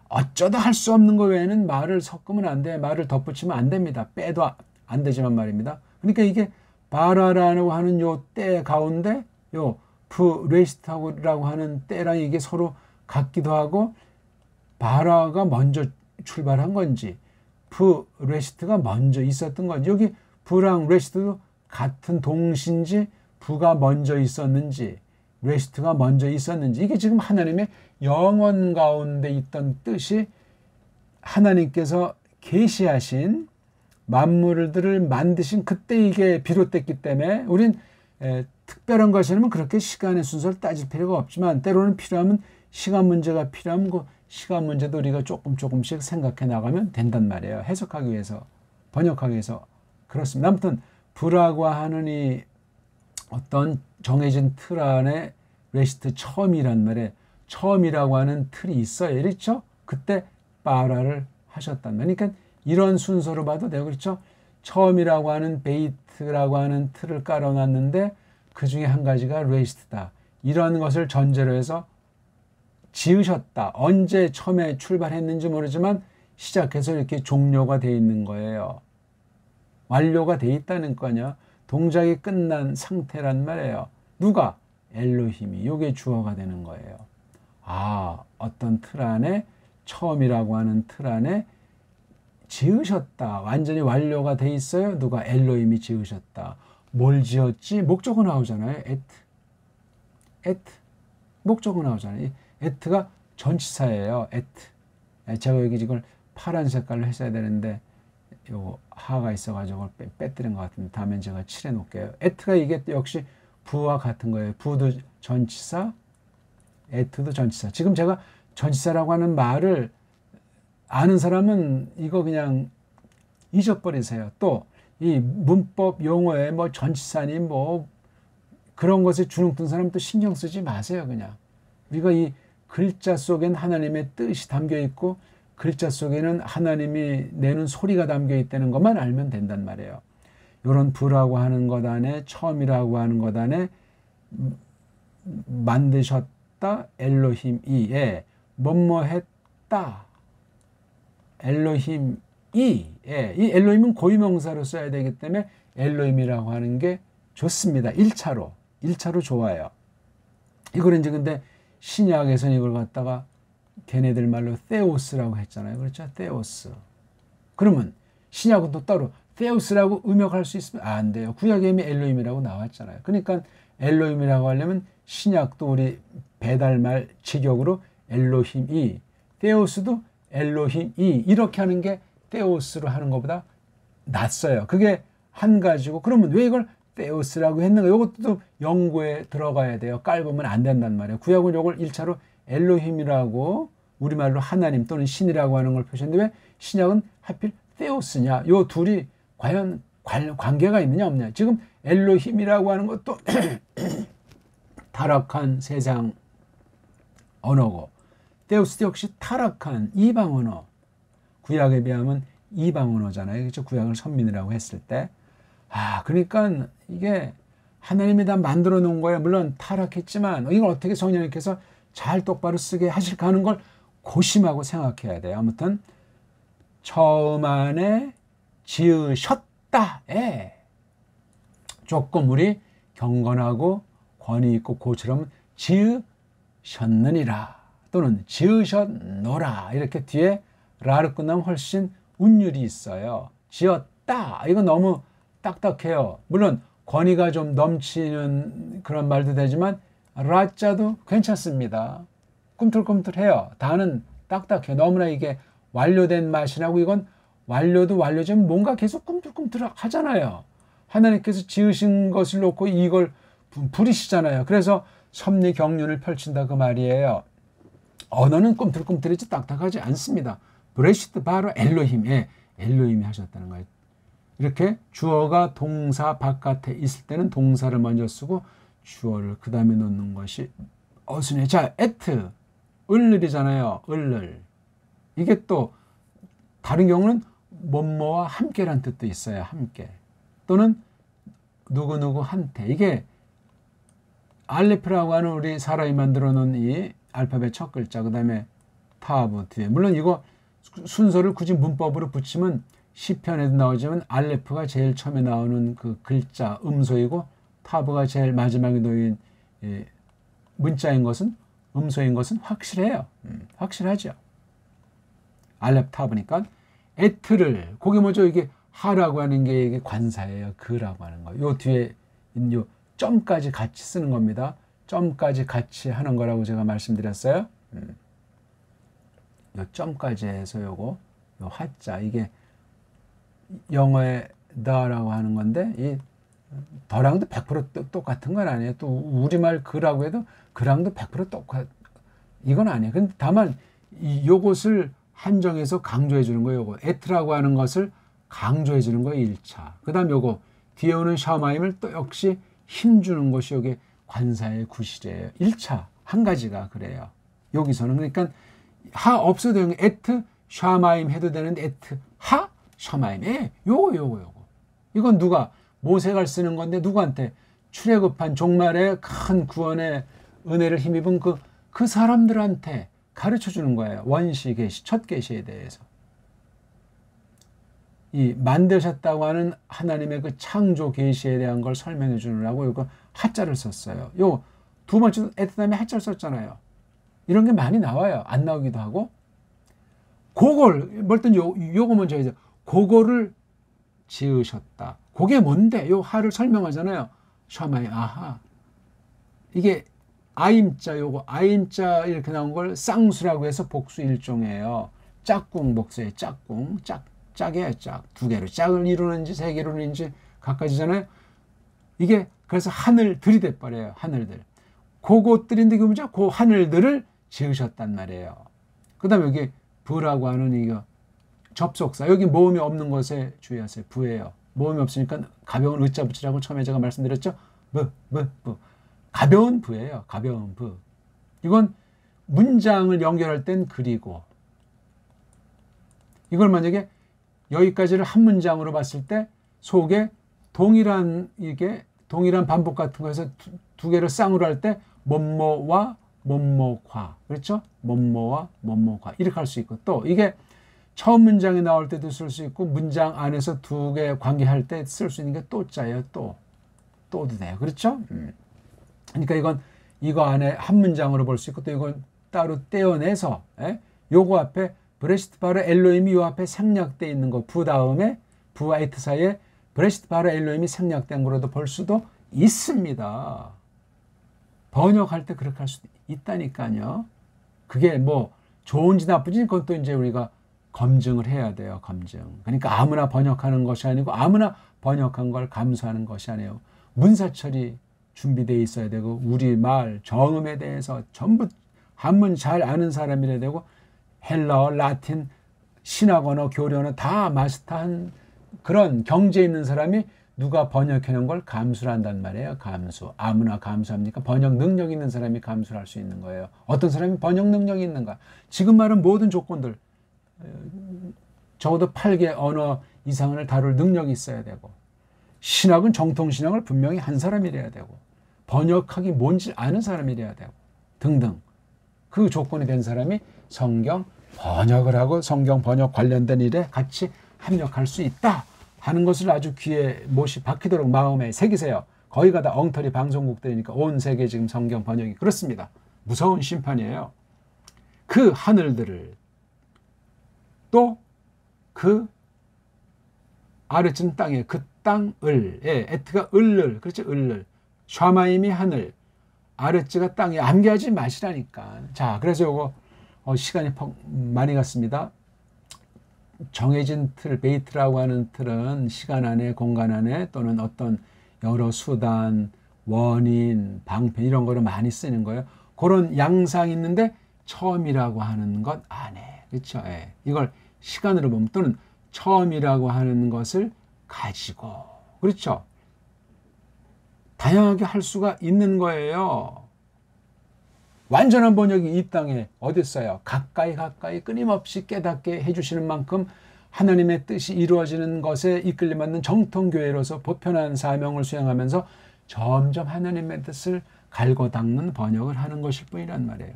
Speaker 1: 어쩌다 할 수 없는 거 외에는 말을 섞으면 안 돼. 말을 덧붙이면 안 됩니다. 빼도 안 되지만 말입니다. 그러니까 이게 바라라고 하는 요 때 가운데 요 브레스트라고 하는 때랑 이게 서로 같기도 하고 바라가 먼저 출발한 건지 브레스트가 먼저 있었던 건지 여기 브랑 레스트도 같은 동시인지 부가 먼저 있었는지 레스트가 먼저 있었는지 이게 지금 하나님의 영원 가운데 있던 뜻이 하나님께서 계시하신 만물들을 만드신 그때 이게 비롯됐기 때문에 우린 특별한 것이라면 그렇게 시간의 순서를 따질 필요가 없지만 때로는 필요하면 시간 문제가 필요하면 그 시간 문제도 우리가 조금씩 생각해 나가면 된단 말이에요. 해석하기 위해서 번역하기 위해서 그렇습니다. 아무튼 부라고 하는 이 어떤 정해진 틀 안에 레시트 처음이란 말에 처음이라고 하는 틀이 있어요. 그렇죠? 그때 바라를 하셨단 말이에요. 그러니까 이런 순서로 봐도 돼요. 그렇죠? 처음이라고 하는 베이트라고 하는 틀을 깔아놨는데 그 중에 한 가지가 레시트다. 이런 것을 전제로 해서 지으셨다. 언제 처음에 출발했는지 모르지만 시작해서 이렇게 종료가 돼 있는 거예요. 완료가 돼 있다는 거냐. 동작이 끝난 상태란 말이에요. 누가? 엘로힘이. 이게 주어가 되는 거예요. 아, 어떤 틀 안에 처음이라고 하는 틀 안에 지으셨다. 완전히 완료가 돼 있어요. 누가? 엘로힘이 지으셨다. 뭘 지었지? 목적어 나오잖아요. 에트. 목적어 나오잖아요. 에트가 전치사예요. 에트. 제가 여기 이걸 파란 색깔로 했어야 되는데 요 하가 있어가지고 빼뜨린 것 같은데 다음에 제가 칠해 놓을게요. 에트가 이게 역시 부와 같은 거예요. 부도 전치사, 에트도 전치사. 지금 제가 전치사라고 하는 말을 아는 사람은 이거 그냥 잊어버리세요. 또 이 문법 용어에 뭐 전치사니 뭐 그런 것에 주눅 든 사람 또 신경 쓰지 마세요. 그냥 우리가 이 글자 속엔 하나님의 뜻이 담겨 있고 글자 속에는 하나님이 내는 소리가 담겨 있다는 것만 알면 된단 말이에요. 이런 부라고 하는 것 안에 처음이라고 하는 것 안에 만드셨다. 엘로힘이에 뭐뭐 했다. 엘로힘이 이 엘로힘은 고유명사로 써야 되기 때문에 엘로힘이라고 하는 게 좋습니다. 1차로 좋아요. 이걸 이제 근데 신약에서는 이걸 갖다가 걔네들 말로 테오스라고 했잖아요. 그렇죠? 테오스. 그러면 신약은 또 따로 테오스라고 음역할 수 있으면 안 돼요. 구약에 이미 엘로힘이라고 나왔잖아요. 그러니까 엘로힘이라고 하려면 신약도 우리 배달말 직역으로 엘로힘이, 테오스도 엘로힘이 이렇게 하는 게 테오스로 하는 것보다 낫어요. 그게 한 가지고 그러면 왜 이걸 테오스라고 했는가? 이것도 연구에 들어가야 돼요. 깔보면 안 된단 말이에요. 구약은 이걸 1차로 엘로힘이라고 우리말로 하나님 또는 신이라고 하는 걸 표시했는데 왜 신약은 하필 테오스냐? 요 둘이 과연 관계가 있느냐 없느냐? 지금 엘로힘이라고 하는 것도 타락한 세상 언어고 테오스 역시 타락한 이방 언어. 구약에 비하면 이방 언어잖아요. 그렇죠? 구약을 선민이라고 했을 때. 그러니까 이게 하나님이 다 만들어 놓은 거예요. 물론 타락했지만 이걸 어떻게 성령님께서 잘 똑바로 쓰게 하실까 하는 걸 고심하고 생각해야 돼요. 아무튼 처음 안에 지으셨다에 조금 우리 경건하고 권위 있고 고처럼 지으셨느니라 또는 지으셨노라 이렇게 뒤에 라로 끝나면 훨씬 운율이 있어요. 지었다. 이거 너무 딱딱해요. 물론 권위가 좀 넘치는 그런 말도 되지만 라자도 괜찮습니다. 꿈틀꿈틀해요. 다는 딱딱해. 너무나 이게 완료된 맛이 나고 이건 완료도 완료지만 뭔가 계속 꿈틀꿈틀 하잖아요. 하나님께서 지으신 것을 놓고 이걸 부리시잖아요. 그래서 섭리 경륜을 펼친다 그 말이에요. 언어는 꿈틀꿈틀이지 딱딱하지 않습니다. 브레시트 바로 엘로힘, 엘로힘이 하셨다는 거예요. 이렇게 주어가 동사 바깥에 있을 때는 동사를 먼저 쓰고 주어를 그 다음에 놓는 것이 어순해. 자, 에트, 을을이잖아요. 을을. 이게 또 다른 경우는 뭐뭐와 함께란 뜻도 있어요. 함께. 또는 누구누구한테. 이게 알레프라고 하는 우리 사람이 만들어 놓은 이 알파벳 첫 글자, 그 다음에 타브 뒤에. 물론 이거 순서를 굳이 문법으로 붙이면 시편에도 나오지만 알레프가 제일 처음에 나오는 그 글자 음소이고 타브가 제일 마지막에 놓인 문자인 것은 음소인 것은 확실해요. 확실하죠. 알레프 타브니까 에트를 그게 뭐죠? 이게 하라고 하는 게 이게 관사예요. 그라고 하는 거. 요 뒤에 요 점까지 같이 쓰는 겁니다. 점까지 같이 하는 거라고 제가 말씀드렸어요. 요 점까지 해서 요거 요 하자 이게 영어의 the라고 하는 건데 이 더랑도 100% 똑같은 건 아니에요. 또 우리말 그라고 해도 그랑도 100% 똑같 이건 아니에요. 근데 다만 요것을 한정해서 강조해 주는 거예요. 요거 에트라고 하는 것을 강조해 주는 거예요. 1차. 그다음 요거 뒤에 오는 샤마임을 또 역시 힘 주는 것이 요게 관사의 구실이에요. 1차 한 가지가 그래요. 여기서는 그러니까 하 없어도 되는 에트 샤마임 해도 되는데 에트 하 샤마임 요거 이건 누가 모세가 쓰는 건데 누구한테 출애굽한 종말의 큰 구원의 은혜를 힘입은 그 사람들한테 가르쳐 주는 거예요. 원시 계시 첫 계시에 대해서 이 만드셨다고 하는 하나님의 그 창조 계시에 대한 걸 설명해 주느라고 이거 하자를 썼어요. 요 두 번째 에트 다음에 하자를 썼잖아요. 이런 게 많이 나와요. 안 나오기도 하고. 그걸 뭘든 요거 먼저 해야 돼. 그거를 지으셨다. 그게 뭔데? 요 하를 설명하잖아요. 샤마이 아하. 이게 아임자 요거 아임자 이렇게 나온 걸 쌍수라고 해서 복수 일종이에요. 짝꿍 복수예요. 짝꿍 짝이에요. 짝. 두 개로 짝을 이루는지 세 개로 이루는지 각가지잖아요. 이게 그래서 하늘들이 돼버려요. 하늘들. 그것들인데 그 문제 그 하늘들을 지으셨단 말이에요. 그 다음에 여기 부라고 하는 이거 접속사. 여기 모음이 없는 것에 주의하세요. 부예요. 모음이 없으니까 가벼운 의자 붙이라고 처음에 제가 말씀드렸죠. 부. 가벼운 부예요. 가벼운 부. 이건 문장을 연결할 땐 그리고. 이걸 만약에 여기까지를 한 문장으로 봤을 때 속에 동일한 반복 같은 거에서 두 개를 쌍으로 할 때 뭐뭐와 뭐뭐과 그렇죠? 뭐뭐와 뭐뭐과 이렇게 할 수 있고 또 이게 처음 문장에 나올 때도 쓸 수 있고 문장 안에서 두 개 관계할 때 쓸 수 있는 게 또자예요. 또도 돼요. 그렇죠? 그러니까 이건 이거 안에 한 문장으로 볼 수 있고 또 이건 따로 떼어내서 요거 앞에 브레시트 바로 엘로힘이 요 앞에 생략되어 있는 거 부 다음에 부와 에트 사이에 브레시트 바로 엘로힘이 생략된 거로도 볼 수도 있습니다. 번역할 때 그렇게 할 수도 있다니까요. 그게 뭐 좋은지 나쁜지 그건 또 이제 우리가 검증을 해야 돼요. 검증. 그러니까 아무나 번역하는 것이 아니고 아무나 번역한 걸 감수하는 것이 아니에요. 문사철이 준비되어 있어야 되고 우리말 정음에 대해서 전부 한문 잘 아는 사람이라 되고 헬라어, 라틴, 신학 언어, 교리 언어 다 마스터한 그런 경지에 있는 사람이 누가 번역해 놓은 걸 감수를 한단 말이에요. 감수. 아무나 감수합니까? 번역 능력 있는 사람이 감수를 할 수 있는 거예요. 어떤 사람이 번역 능력이 있는가? 지금 말은 모든 조건들 적어도 8개 언어 이상을 다룰 능력이 있어야 되고 신학은 정통신학을 분명히 한 사람이래야 되고 번역하기 뭔지 아는 사람이래야 되고 등등 그 조건이 된 사람이 성경 번역을 하고 성경 번역 관련된 일에 같이 합력할 수 있다 하는 것을 아주 귀에 못이 박히도록 마음에 새기세요. 거기가 다 엉터리 방송국들이니까 온 세계 지금 성경 번역이 그렇습니다. 무서운 심판이에요. 그 하늘들을 또 그 아래쯤 땅에 그 땅을 에트가 을을 그렇지 을을 샤마임이 하늘 아래찌가 땅에 암기하지 마시라니까. 자 그래서 요거 시간이 많이 갔습니다. 정해진 틀, 베이트라고 하는 틀은 시간 안에, 공간 안에 또는 어떤 여러 수단, 원인, 방편 이런 거를 많이 쓰는 거예요. 그런 양상이 있는데 처음이라고 하는 것 안에, 그렇죠? 예. 이걸 시간으로 보면 또는 처음이라고 하는 것을 가지고, 그렇죠? 다양하게 할 수가 있는 거예요. 완전한 번역이 이 땅에 어디 있어요? 가까이 끊임없이 깨닫게 해주시는 만큼 하나님의 뜻이 이루어지는 것에 이끌림 받는 정통교회로서 보편한 사명을 수행하면서 점점 하나님의 뜻을 갈고 닦는 번역을 하는 것일 뿐이란 말이에요.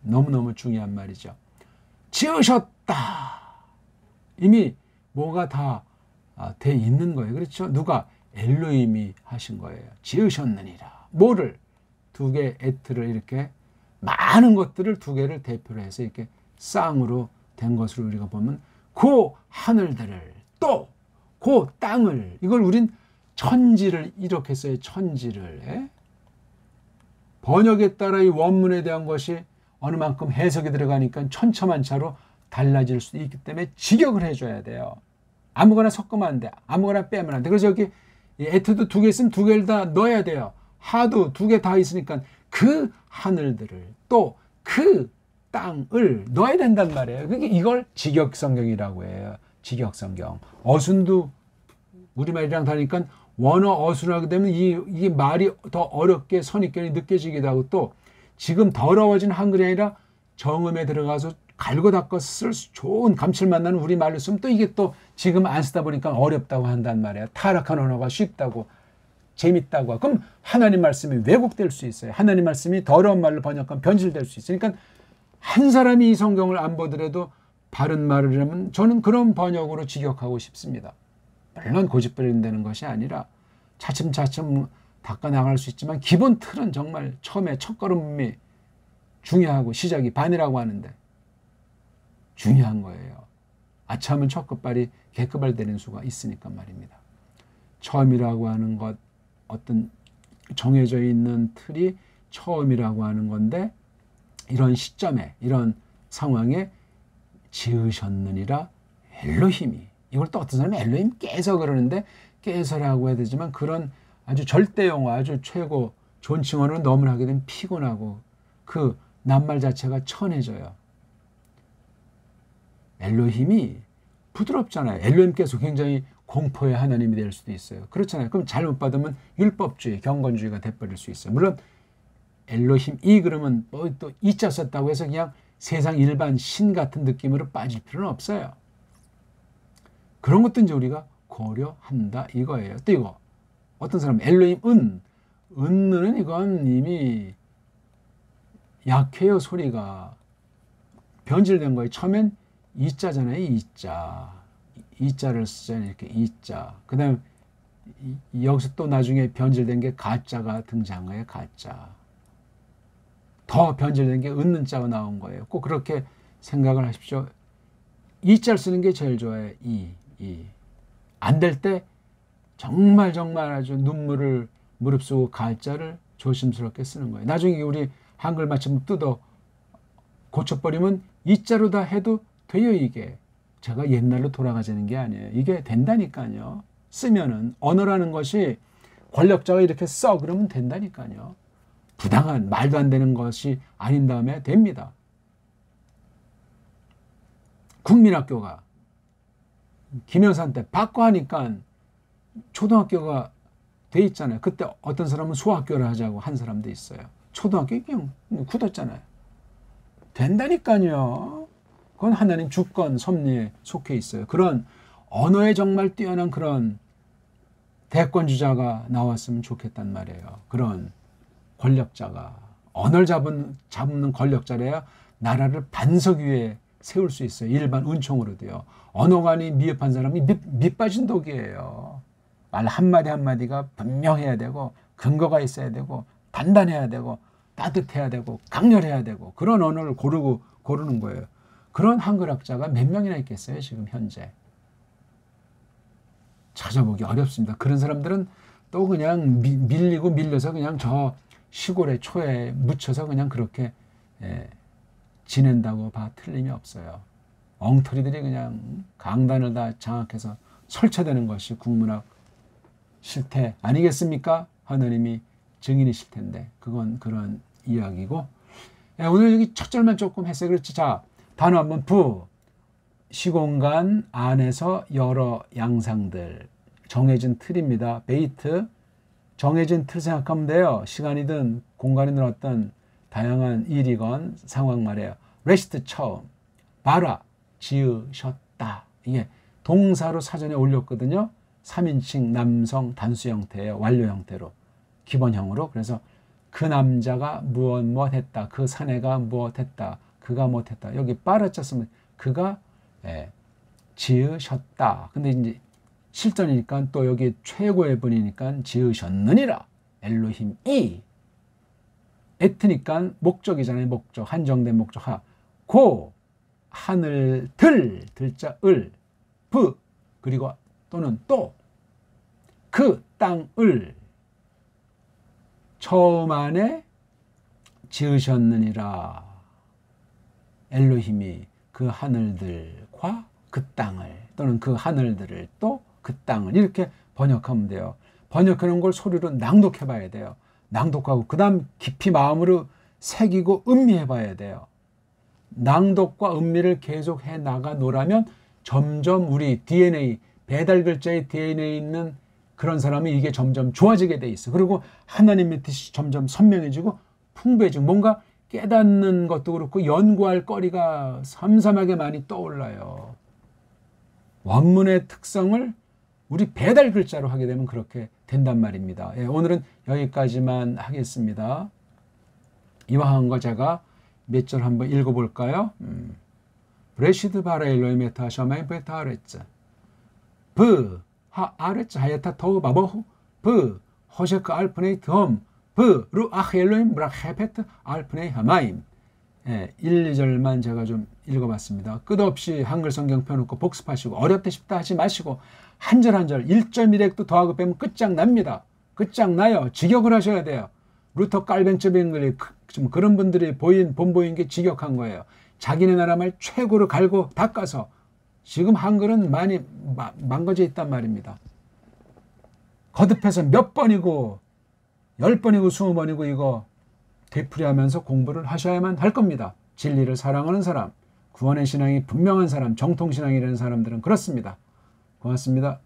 Speaker 1: 너무너무 중요한 말이죠. 지으셨다. 이미 뭐가 다 돼 있는 거예요. 그렇죠? 누가? 엘로힘이 하신 거예요. 지으셨느니라. 뭐를? 두 개 에트를 이렇게 많은 것들을 두 개를 대표로 해서 이렇게 쌍으로 된 것으로 우리가 보면 그 하늘들을 또 그 땅을 이걸 우린 천지를 이렇게 써요. 천지를. 예? 번역에 따라 이 원문에 대한 것이 어느 만큼 해석이 들어가니까 천차만차로 달라질 수도 있기 때문에 직역을 해줘야 돼요. 아무거나 섞으면 안 돼. 아무거나 빼면 안 돼. 그래서 여기 에트도 두 개 있으면 두 개를 다 넣어야 돼요. 하도 두 개 다 있으니까 그 하늘들을 또 그 땅을 넣어야 된단 말이에요. 그러니까 이걸 직역성경이라고 해요. 직역성경. 어순도 우리말이랑 다르니까 원어 어순을 하게 되면 이 말이 더 어렵게 선입견이 느껴지기도 하고 또 지금 더러워진 한글이 아니라 정음에 들어가서 갈고 닦아 쓸 좋은 감칠맛 나는 우리말로 쓰면 또 이게 또 지금 안 쓰다 보니까 어렵다고 한단 말이에요. 타락한 언어가 쉽다고 재밌다고. 그럼 하나님 말씀이 왜곡될 수 있어요. 하나님 말씀이 더러운 말로 번역하면 변질될 수 있어요. 그러니까 한 사람이 이 성경을 안 보더라도 바른 말을 하면 저는 그런 번역으로 직역하고 싶습니다. 물론 고집부린다는 것이 아니라 차츰차츰 닦아나갈 수 있지만 기본 틀은 정말 처음에 첫걸음이 중요하고 시작이 반이라고 하는데 중요한 거예요. 아차하면 첫 끝발이 개끝발 되는 수가 있으니까 말입니다. 처음이라고 하는 것 어떤 정해져 있는 틀이 처음이라고 하는 건데 이런 시점에 이런 상황에 지으셨느니라 엘로힘이 이걸 또 어떤 사람이 엘로힘께서 그러는데 깨서라고 해야 되지만 그런 아주 절대용어 아주 최고 존칭어로 너무 하게 되면 피곤하고 그 낱말 자체가 천해져요. 엘로힘이 부드럽잖아요. 엘로힘께서 굉장히 공포의 하나님이 될 수도 있어요. 그렇잖아요. 그럼 잘못 받으면 율법주의, 경건주의가 돼버릴 수 있어요. 물론 엘로힘이 그러면 뭐 또 이자 썼다고 해서 그냥 세상 일반 신 같은 느낌으로 빠질 필요는 없어요. 그런 것도 이제 우리가 고려한다 이거예요. 또 이거 어떤 사람 엘로힘 은는 이건 이미 약해요. 소리가 변질된 거예요. 처음엔 이자잖아요. 이자를 쓰잖아요. 이렇게 이자. 그 다음에 여기서 또 나중에 변질된 게 가짜가 등장한 거예요. 가짜. 더 변질된 게 은는 자가 나온 거예요. 꼭 그렇게 생각을 하십시오. 이자를 쓰는 게 제일 좋아요. 안 될 때 정말 아주 눈물을 무릅쓰고 가짜를 조심스럽게 쓰는 거예요. 나중에 우리 한글 맞춤 뜯어 고쳐버리면 이자로 다 해도 돼요. 이게 제가 옛날로 돌아가자는 게 아니에요. 이게 된다니까요. 쓰면은 언어라는 것이 권력자가 이렇게 써 그러면 된다니까요. 부당한 말도 안 되는 것이 아닌 다음에 됩니다. 국민학교가 김영삼 때 바꿔 하니까 초등학교가 돼 있잖아요. 그때 어떤 사람은 소학교를 하자고 한 사람도 있어요. 초등학교 그냥 굳었잖아요. 된다니까요. 그건 하나님 주권 섭리에 속해 있어요. 그런 언어에 정말 뛰어난 그런 대권주자가 나왔으면 좋겠단 말이에요. 그런 권력자가 언어를 잡는 권력자래야 나라를 반석 위에 세울 수 있어요. 일반 은총으로도요. 언어관이 미흡한 사람이 밑빠진 독이에요. 말 한마디 한마디가 분명해야 되고 근거가 있어야 되고 단단해야 되고 따뜻해야 되고 강렬해야 되고 그런 언어를 고르는 거예요. 그런 한글학자가 몇 명이나 있겠어요? 지금 현재. 찾아보기 어렵습니다. 그런 사람들은 또 그냥 밀려서 그냥 저 시골의 초에 묻혀서 그냥 그렇게 지낸다고 봐 틀림이 없어요. 엉터리들이 그냥 강단을 다 장악해서 설치되는 것이 국문학 실태 아니겠습니까? 하나님이 증인이실 텐데 그건 그런 이야기고, 오늘 여기 첫 절만 조금 했어요. 그렇지? 자, 단어 한번 부. 시공간 안에서 여러 양상들. 정해진 틀입니다. 베이트. 정해진 틀 생각하면 돼요. 시간이든 공간이든 어떤 다양한 일이건 상황 말이에요. 레시트 처음. 봐라. 지으셨다. 이게 동사로 사전에 올렸거든요. 3인칭 남성 단수 형태예요. 완료 형태로. 기본형으로. 그래서 그 남자가 무엇 했다. 그 사내가 무엇 했다. 그가 무엇 했다. 여기 빠르자 쓰면 그가 지으셨다. 근데 이제 실전이니까 또 여기 최고의 분이니까 지으셨느니라. 엘로힘이. 에트니까 목적이잖아요. 목적. 한정된 목적. 고 하늘 들자 을 부 그리고 또는 또 그 땅을 처음 안에 지으셨느니라. 엘로힘이 그 하늘들과 그 땅을 또는 그 하늘들을 또 그 땅을 이렇게 번역하면 돼요. 번역하는 걸 소리로 낭독해 봐야 돼요. 낭독하고 그 다음 깊이 마음으로 새기고 음미해 봐야 돼요. 낭독과 음미를 계속 해 나가 놓으라면 점점 우리 DNA, 배달 글자의 DNA에 있는 그런 사람이 이게 점점 좋아지게 돼 있어. 그리고 하나님의 뜻이 점점 선명해지고 풍부해지고 뭔가 깨닫는 것도 그렇고 연구할 거리가 삼삼하게 많이 떠올라요. 원문의 특성을 우리 배달 글자로 하게 되면 그렇게 된단 말입니다. 오늘은 여기까지만 하겠습니다. 이왕한 거 제가 몇 절 한번 읽어볼까요? 브레시드 바라 엘로이 메타 샤마이 베타 아레츠 브 하 아레츠 하야타 토우 바보후 브 호셰크 알프네이 덤 브 루 아흐 엘로임 브라 헤페트 알프네이 하마임. 1, 2절만 제가 좀 읽어봤습니다. 끝없이 한글 성경 펴놓고 복습하시고 어렵다 싶다 하지 마시고 한 절 한 절 1.1획도 더하고 빼면 끝장납니다. 끝장나요. 직역을 하셔야 돼요. 루터 깔벤츠뱅글리 좀 그런 분들이 본보인 게 직역한 거예요. 자기네 나라 말 최고로 갈고 닦아서 지금 한글은 많이 망가져 있단 말입니다. 거듭해서 몇 번이고 10번이고 20번이고 이거 되풀이하면서 공부를 하셔야만 할 겁니다. 진리를 사랑하는 사람, 구원의 신앙이 분명한 사람, 정통신앙이라는 사람들은 그렇습니다. 고맙습니다.